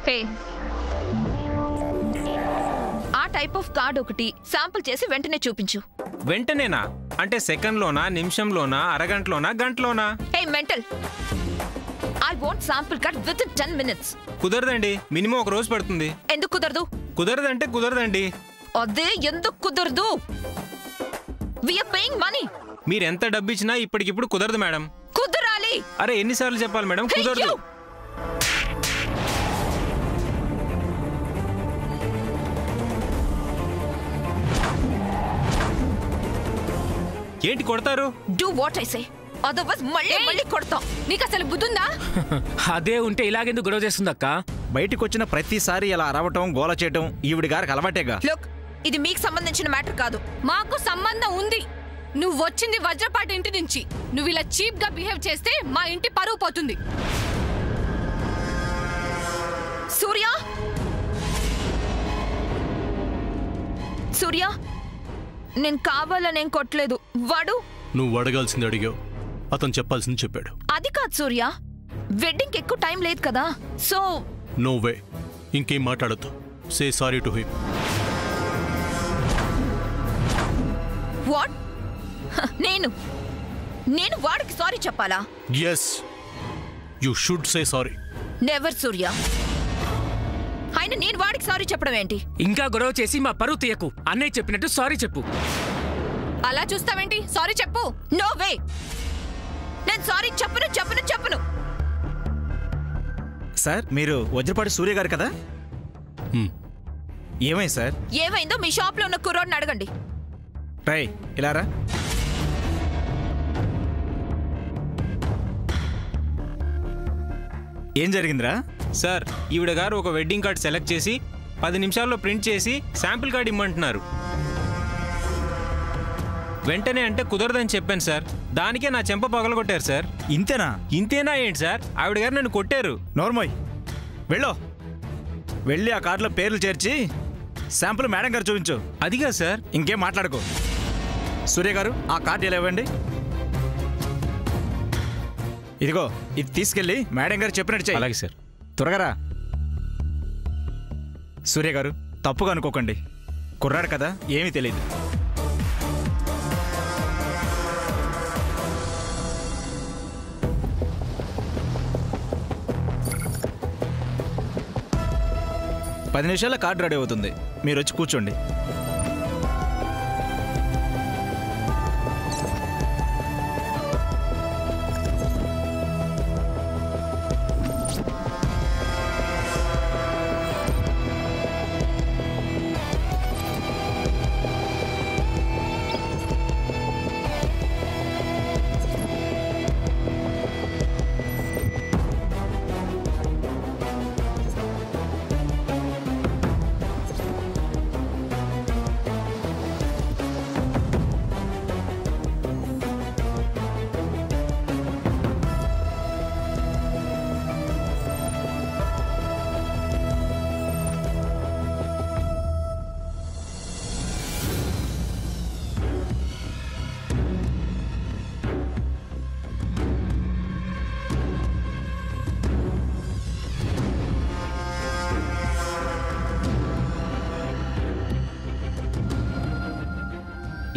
హే, ఆ type of card ఒకటి sample చేసి వెంటనే చూపించు. వెంటనేనా? అంటే సెకండ్లోనా, నిమిషంలోనా, అరగంటలోనా, గంటలోనా? Hey mental, I want sample card within 10 minutes. కుదరదండి, మినిమం ఒక రోజు పడుతుంది. ఎందుకు కుదరదు? కుదరదంటే కుదరదండి. అదే ఎందుకు కుదరదు? We are paying money. మీరు ఎంత డబ్బు ఇచ్చినా ఇప్పటికిప్పుడు కుదరదు మేడం. కుదరాలి. అరే ఎన్నిసార్లు చెప్పాలి మేడం? కుదరదు. ఏంటి కొడతారు? Do what I say, otherwise మళ్ళీ కొడతాం. నీకు అసలు బుద్ధుందా? అదే ఉంటే ఇలాగెందుకు గొడవ చేస్తుందక్క? బయటికి వచ్చిన ప్రతిసారి ఇలా అరవటం, గోల చేయటం ఈవిడి గారికి అలవాటేగా. లుక్, ఇది మీకు సంబంధించిన మ్యాటర్ కాదు. మాకు సంబంధం ఉంది. నువ్వు వచ్చింది వజ్రపాటి ఇంటి నుంచి. నువ్వు ఇలా చీప్ గా బిహేవ్ చేస్తే మా ఇంటి పరువు పోతుంది. సూర్య, సూర్య, నేను కావాలనేం కొట్టలేదు. వాడు నువ్వు అడగాల్సింది అడిగావు, అతను చెప్పాల్సింది చెప్పాడు. అది కాదు సూర్య, వెడ్డింగ్ ఎక్కువ టైం లేదు కదా. సో నో వే, ఇంకేం మాట్లాడద్దు. Say sorry to him. What? నేను వాడికి సారీ చెప్పాలా? Yes, you should say sorry. Never Surya. అయినా నేను వాడికి సారీ చెప్పడం ఏంటి? ఇంకా గొడవ చేసి మా పరువు తీయకు. అన్నయ్య చెప్పినట్టు సారీ చెప్పు. అలా చూస్తావేంటి? సారీ చెప్పు. నో వే, నేను సారీ చెప్పను. సార్, మీరు వజ్రపాటి సూర్య గారు కదా? ఏమైంది సార్? ఏమైందో మీ షాప్ లో ఉన్న కుర్రోడ్ని అడగండి. రై, ఇలారా. ఏం జరిగిందిరా? సార్, ఈవిడ గారు ఒక వెడ్డింగ్ కార్డ్ సెలెక్ట్ చేసి 10 నిమిషాల్లో ప్రింట్ చేసి శాంపిల్ కార్డ్ ఇమ్మంటున్నారు. వెంటనే అంటే కుదరదని చెప్పాను సార్. దానికే నా చెంప పగలగొట్టారు సార్. ఇంతేనా? ఇంతేనా ఏంటి సార్? ఆవిడ గారు నన్ను కొట్టారు. నోర్మోయ్, వెళ్ళి ఆ కార్డులో పేర్లు చేర్చి శాంపుల్ మేడం గారు చూపించు. అదిగా సార్. ఇంకేం మాట్లాడుకో. సూర్య గారు, ఆ కార్డు ఎలా ఇవ్వండి. ఇదిగో, ఇది తీసుకెళ్ళి మేడం గారు చెప్పినట్టు చెయ్యి. అలాగే సార్. త్వరగా రా. సూర్య గారు, తప్పుగా అనుకోకండి. కుర్రాడు కదా, ఏమీ తెలియదు. పది నిమిషాల కార్డు రెడీ అవుతుంది. మీరు వచ్చి కూర్చోండి.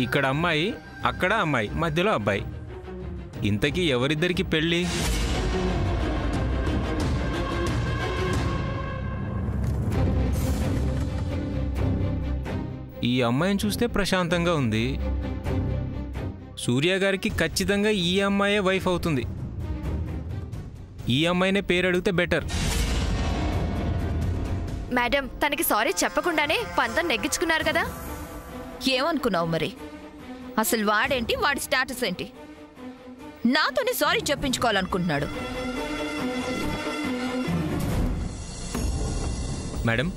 ఇక్కడ అమ్మాయి, అక్కడ అమ్మాయి, మధ్యలో అబ్బాయి. ఇంతకీ ఎవరిద్దరికి పెళ్ళి? ఈ అమ్మాయిని చూస్తే ప్రశాంతంగా ఉంది. సూర్య గారికి ఖచ్చితంగా ఈ అమ్మాయే వైఫ్ అవుతుంది. ఈ అమ్మాయినే పేరు అడిగితే బెటర్. మేడం, తనకి సారీ చెప్పకుండానే పంతం నెగ్గించుకున్నారు కదా. ఏమనుకున్నావు మరి? అసలు వాడేంటి, వాడి స్టేటస్ ఏంటి? నాతోనే సారీ చెప్పించుకోవాలనుకుంటున్నాడు. మేడం,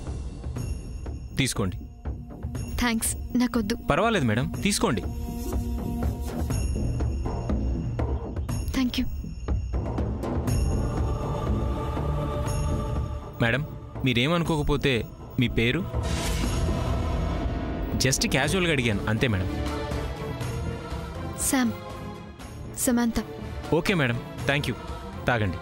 తీసుకోండి. థ్యాంక్స్, నాకొద్దు. పర్వాలేదు మేడం, తీసుకోండి. Thank you. మేడం, మీరేమనుకోకపోతే మీ పేరు? జస్ట్ క్యాజువల్గా అడిగాను అంతే madam. Sam. Samantha. Okay madam, thank you. తాగండి.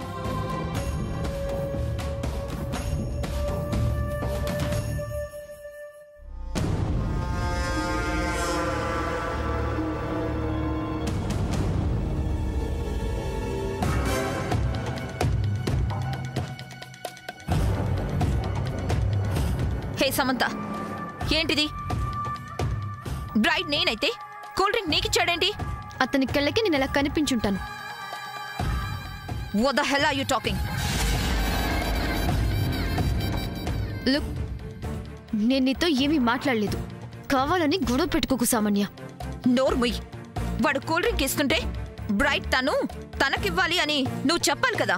హే సమంత, ఏంటిది? బ్రైడ్ నేనైతే కూల్ డ్రింక్ నీకిచ్చాడేంటి? అతని కళ్ళకి నేను ఎలా కనిపించుంటాను. What the hell are you talking? Look, నేను నీతో ఏమీ మాట్లాడలేదు. కావాలని గొడవ పెట్టుకోకు సామాన్య. నోర్ముయ్. వాడు కూల్ డ్రింక్ ఇస్తుంటే బ్రైడ్ తనకివ్వాలి అని నువ్వు చెప్పాలి కదా.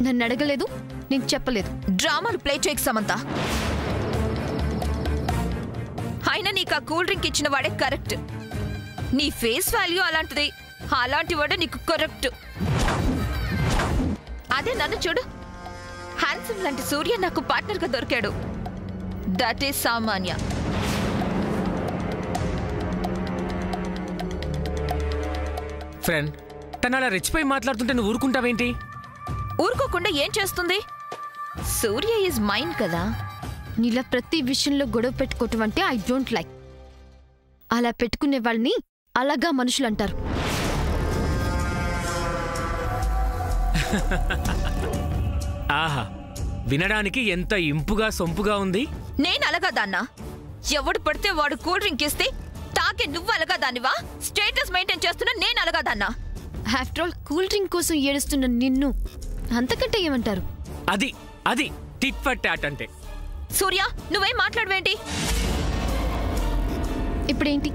నన్ను అడగలేదు, నేను చెప్పలేదు. డ్రామాలు ప్లే చేయకు సమంత. అయినా నీకు ఆ కూల్ డ్రింక్ ఇచ్చిన వాడే కరెక్ట్. నీ ఫేస్ వాల్యూ అలాంటిది. అలాంటి వాడే నీకు కరెక్ట్. అదే నన్ను చూడు. హ్యాండ్సమ్ లాంటి సూర్య నాకు పార్ట్నర్గా దొరికాడు. దట్ ఈస్ సామాన్య. ఫ్రెండ్, తను అలా రెచ్చిపోయి మాట్లాడుతుంటే నువ్వు ఊరుకుంటావేంటి? ఊరుకోకుండా ఏం చేస్తుంది? సూర్య ఈజ్ మైండ్ కదా. నీలా ప్రతి విషయంలో గొడవ పెట్టుకోవటం అంటే ఐ డోంట్ లైక్. అలా పెట్టుకునే వాళ్ళని అలాగా మనుషులు అంటారు. ఆహా, వినడానికి ఎంత ఇంపుగా సొంపుగా ఉంది. నేను అలాగా దాన్నా? ఎవడు పడితే వాడు కూల్ డ్రింక్ ఇస్తే తాకే నువ్వు అలాగా దానివా? స్టేటస్ మెయింటైన్ చేస్తున్నా నేను అలాగా దాన్నా? ఆఫ్టర్ ఆల్ కూల్ డ్రింక్ కోసం ఏడుస్తున్న నిన్ను అంతకంటే ఏమంటారు? అది అది టిట్ ఫర్ టాట్ అంటే. సూర్య, నువ్వేం మాట్లాడవేంటి? ఇప్పుడేంటి?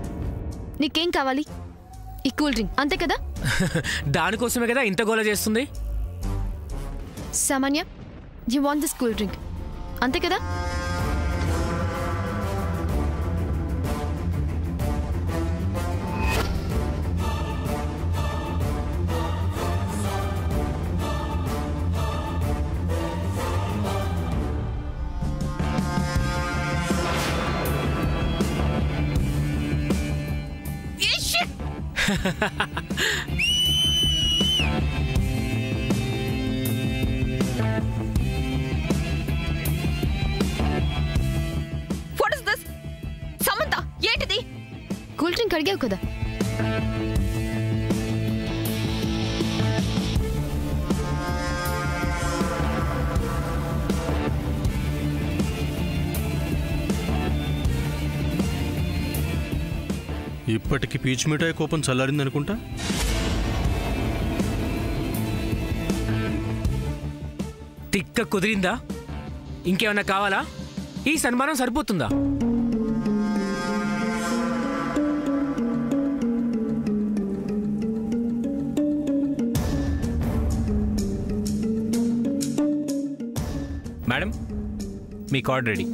నీకేం కావాలి? ఈ కూల్ డ్రింక్ అంతే కదా? దానికోసమే కదా ఇంత గోల చేస్తుంది. సామాన్య, you want this cool drink అంతే కదా? What is this? సమంత, ఏంటిది? కూల్ డ్రింక్ అడిగావు కదా. ఇప్పటికి పీచు మిఠాయి కోపం చల్లారిందనుకుంటా. తిక్క కుదిరిందా? ఇంకేమన్నా కావాలా? ఈ సన్మానం సరిపోతుందా? మేడం, మీ కార్డ్ రెడీ.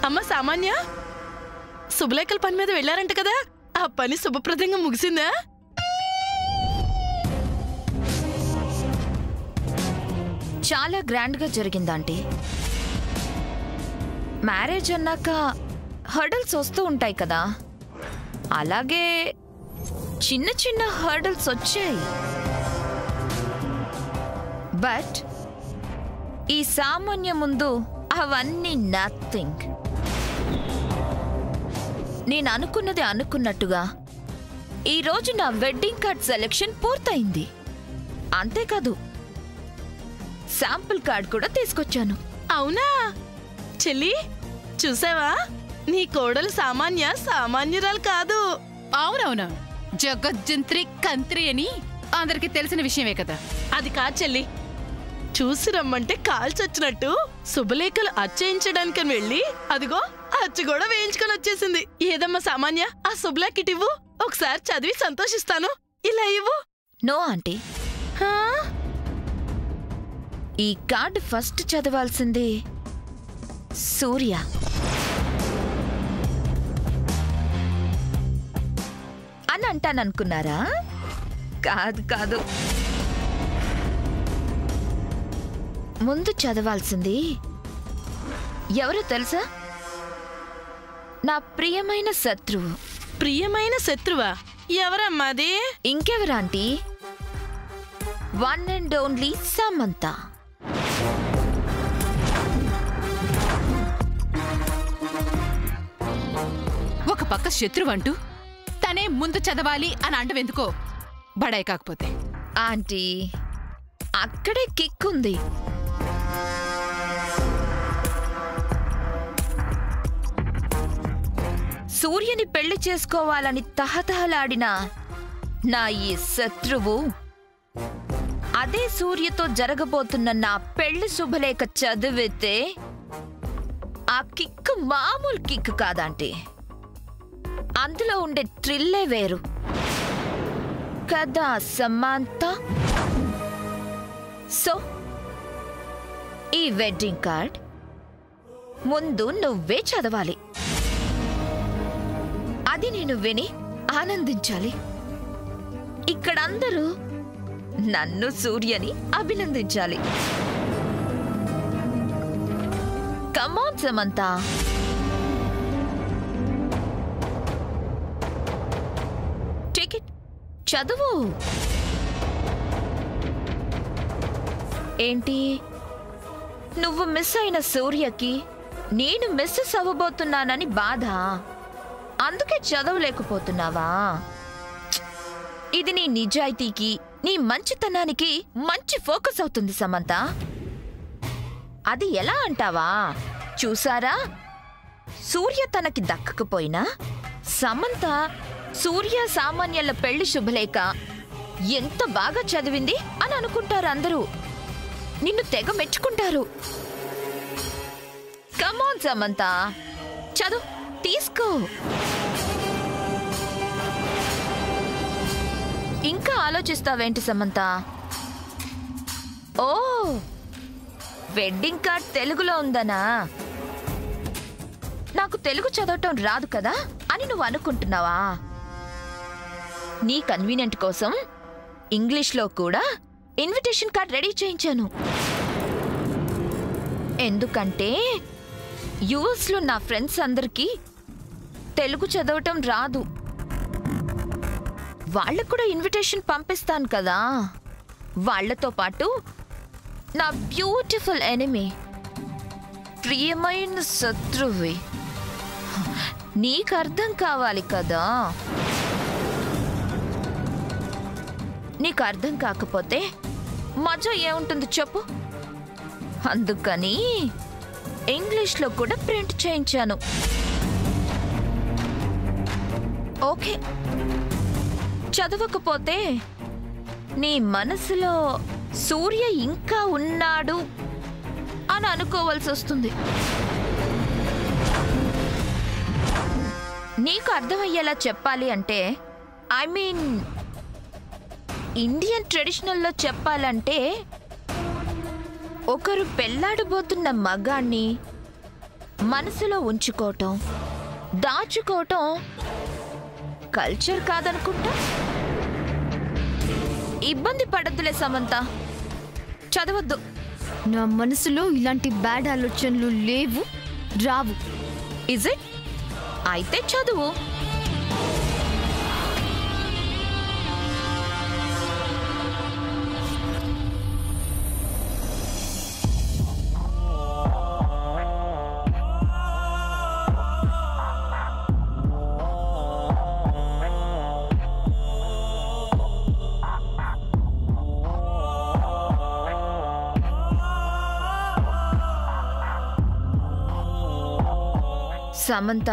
అమ్మ సామాన్య, శుభలేఖల పని మీద వెళ్ళారంట కదా, ఆ పని శుభప్రదంగా ముగిసిందా? చాలా గ్రాండ్గా జరిగిందంటే. మ్యారేజ్ అన్నాక హర్డల్స్ వస్తూ ఉంటాయి కదా, అలాగే చిన్న చిన్న హర్డల్స్ వచ్చాయి. బట్ ఈ సామాన్య ముందు అవన్నీ నథింగ్. నేను అనుకున్నది అనుకున్నట్టుగా ఈరోజు నా వెడ్డింగ్ కార్డ్ సెలెక్షన్ పూర్తయింది. అంతేకాదు, శాంపుల్ కార్డ్ కూడా తీసుకొచ్చాను. అవునా చెల్లి, చూసావా? నీ కోడలు సామాన్య సామాన్యురాలు కాదు. అవునవును, జగజ్జంత్రి కంత్రి అని అందరికి తెలిసిన విషయమే కదా. అది కాదు చెల్లి, చూసి రమ్మంటే కాల్చొచ్చినట్టు శుభలేఖలు అచ్చయించడానికని వెళ్ళి అదిగో అచ్చు కూడా వేయించుకొని వచ్చేసింది. ఏదమ్మా సామాన్య, ఆ శుభ్లేఖ ఇవ్వు, ఒకసారి చదివి సంతోషిస్తాను. ఇలా ఇవ్వు. నో ఆంటీ, ఈ కార్డు ఫస్ట్ చదవాల్సింది సూర్య. అని అంటాననుకున్నారా? కాదు కాదు, ముందు చదవాల్సింది ఎవరో తెలుసా? నా ప్రియమైన శత్రువు. ప్రియమైన శత్రువా? ఎవరమ్మాది? ఇంకెవరాంటీ, వన్ అండ్ ఓన్లీ సమంత. ఒక పక్క శత్రువు అంటూ తనే ముందు చదవాలి అని అంటవెందుకో బడాయి కాకపోతే. ఆంటీ, అక్కడే కిక్ ఉంది. సూర్యని పెళ్లి చేసుకోవాలని తహతహలాడిన నా ఈ శత్రువు అదే సూర్యతో జరగబోతున్న నా పెళ్లి శుభలేఖ చదివితే ఆ కిక్ మామూలు కిక్ కాదంటే, అందులో ఉండే థ్రిల్లే వేరు కదా సమంత. సో ఈ వెడ్డింగ్ కార్డ్ ముందు నువ్వే చదవాలి. అది నేను విని ఆనందించాలి. ఇక్కడందరూ నన్ను సూర్యని అభినందించాలి. కమాన్ సమంత, టికెట్ చదువు. ఏంటి, నువ్వు మిస్ అయిన సూర్యకి నేను మిస్సెస్ అవ్వబోతున్నానని బాధ, అందుకే చదవలేకపోతున్నావా? ఇది నీ నిజాయితీకి, నీ మంచితనానికి మంచి ఫోకస్ అవుతుంది సమంత. అది ఎలా అంటావా? చూసారా, సూర్య తనకి దక్కకపోయినా సమంత సూర్య సామాన్యుల పెళ్లి శుభలేఖ ఎంత బాగా చదివింది అని అనుకుంటారు అందరూ. నిన్ను తెగ మెచ్చుకుంటారు. కమాన్ సమంత, చదువు, తీసుకో. ఇంకా ఆలోచిస్తావేంటి సమంత? ఓ, వెడ్డింగ్ కార్డ్ తెలుగులో ఉందనా? నాకు తెలుగు చదవటం రాదు కదా అని నువ్వు అనుకుంటున్నావా? నీ కన్వీనియంట్ కోసం ఇంగ్లీష్లో కూడా ఇన్విటేషన్ కార్డ్ రెడీ చేయించాను. ఎందుకంటే యుఎస్లో నా ఫ్రెండ్స్ అందరికీ తెలుగు చదవటం రాదు. వాళ్ళకు కూడా ఇన్విటేషన్ పంపిస్తాను కదా. వాళ్లతో పాటు నా బ్యూటిఫుల్ ఎనిమీ, ప్రియమైన శత్రువి, నీకు అర్థం కావాలి కదా. నీకు అర్థం కాకపోతే మజా ఏముంటుంది చెప్పు. అందుకని ఇంగ్లీష్లో కూడా ప్రింట్ చేయించాను. ఓకే, చదవకపోతే నీ మనసులో సూర్య ఇంకా ఉన్నాడు అని అనుకోవాల్సి వస్తుంది. నీకు అర్థమయ్యేలా చెప్పాలి అంటే, ఐ మీన్ ఇండియన్ ట్రెడిషనల్లో చెప్పాలంటే, ఒకరు పెళ్లాడబోతున్న మగాణ్ణి మనసులో ఉంచుకోవటం, దాచుకోవటం కల్చర్ కాదనుకుంటా. ఇబ్బంది పడద్దులే సమంత, చదవద్దు. నా మనసులో ఇలాంటి బ్యాడ్ ఆలోచనలు లేవు, రావు. Is it? అయితే చదువు. సమంత,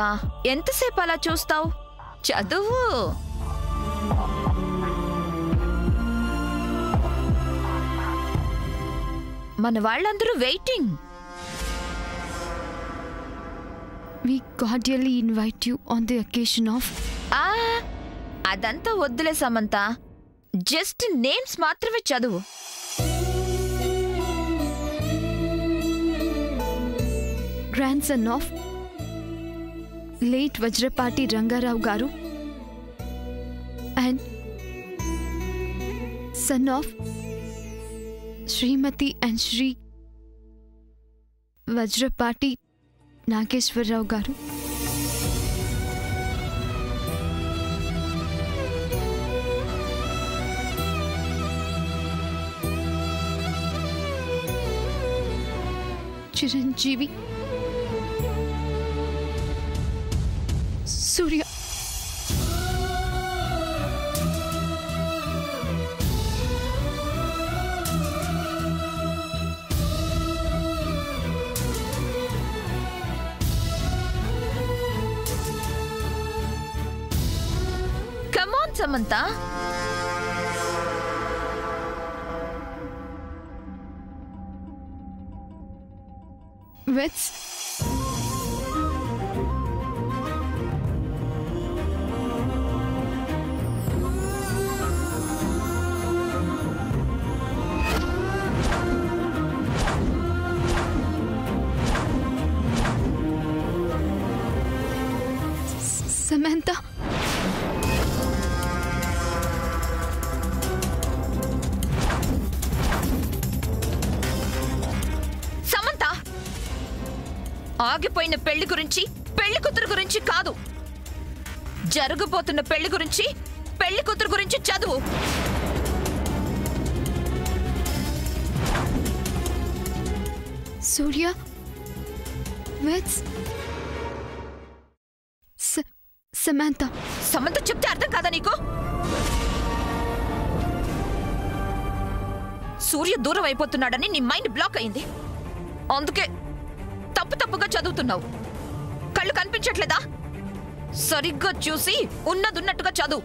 ఎంతసేపు అలా చూస్తావు? చదువు. మన వాళ్ళందరూ waiting. We cordially invite you on the occasion of అదంతా వద్దులే సమంత. జస్ట్ నేమ్స్ మాత్రమే చదువు. grandson of late Vajrapati Rangarao Garu and son of Srimati and Shri Vajrapati Nageshwarrao Garu. Chiranjeevi Surya. Come on, Samantha. With Samantha. Samantha, ఆగిపోయిన పెళ్లి గురించి, పెళ్లి కూతురు గురించి కాదు, జరగబోతున్న పెళ్లి గురించి, పెళ్లి కూతురు గురించి చదువు. Surya with Samantha. సమంత చెప్తే అర్థం కాదా నీకు? సూర్య దూరం అయిపోతున్నాడని నీ మైండ్ బ్లాక్ అయింది. అందుకే తప్పుగా చదువుతున్నావు. కళ్ళు కనిపించట్లేదా? సరిగ్గా చూసి ఉన్నదున్నట్టుగా చదువు.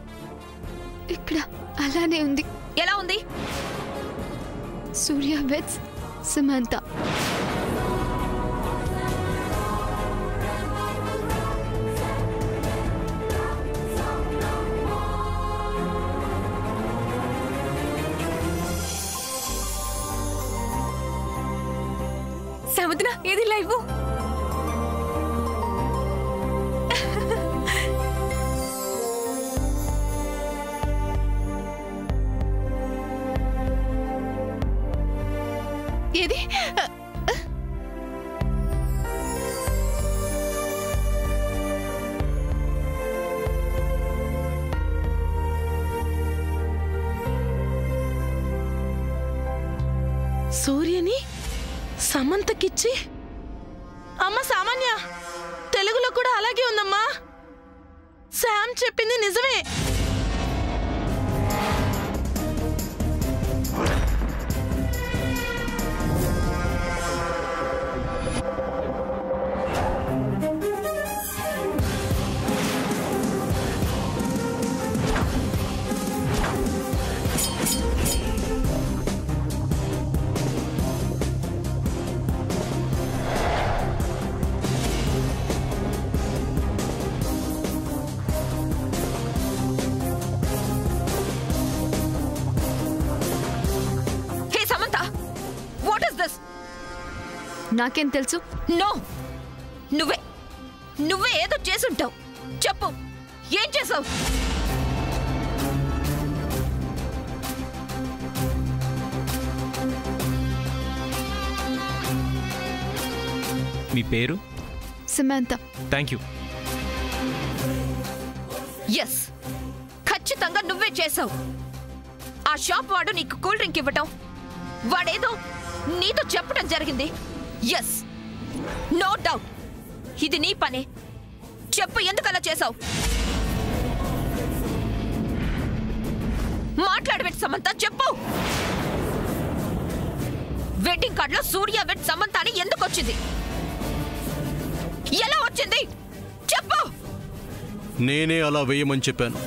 ఇక్కడ అలానే ఉంది. ఎలా ఉంది? Surya with Samantha. సముద్ర ఏది లైవ్? ఏది? సూర్యని సమంతకిచ్చి అమ్మ సామాన్య తెలుగులో కూడా అలాగే ఉందమ్మా. శామ్ చెప్పింది నిజమే. నాకేం తెలుసు? నో, నువ్వే ఏదో చేసుంటావు. చెప్పు, ఏం చేసావు? మీ పేరు? Samantha. Thank you. ఎస్, ఖచ్చితంగా నువ్వే చేసావు. ఆ షాప్ వాడు నీకు కూల్ డ్రింక్ ఇవ్వటం, వాడేదో నీతో చెప్పడం జరిగింది. ఎస్, నో డౌట్, ఇది నీ పనే. చెప్పు, ఎందుకలా చేసావు? మాట్లాడబెట్టి సమంత, చెప్పు. వెడ్డింగ్ కార్డులో సూర్య వెడ్ సమంత అని ఎందుకు వచ్చింది? ఎలా వచ్చింది? చెప్పు. నేనే అలా వేయమని చెప్పాను.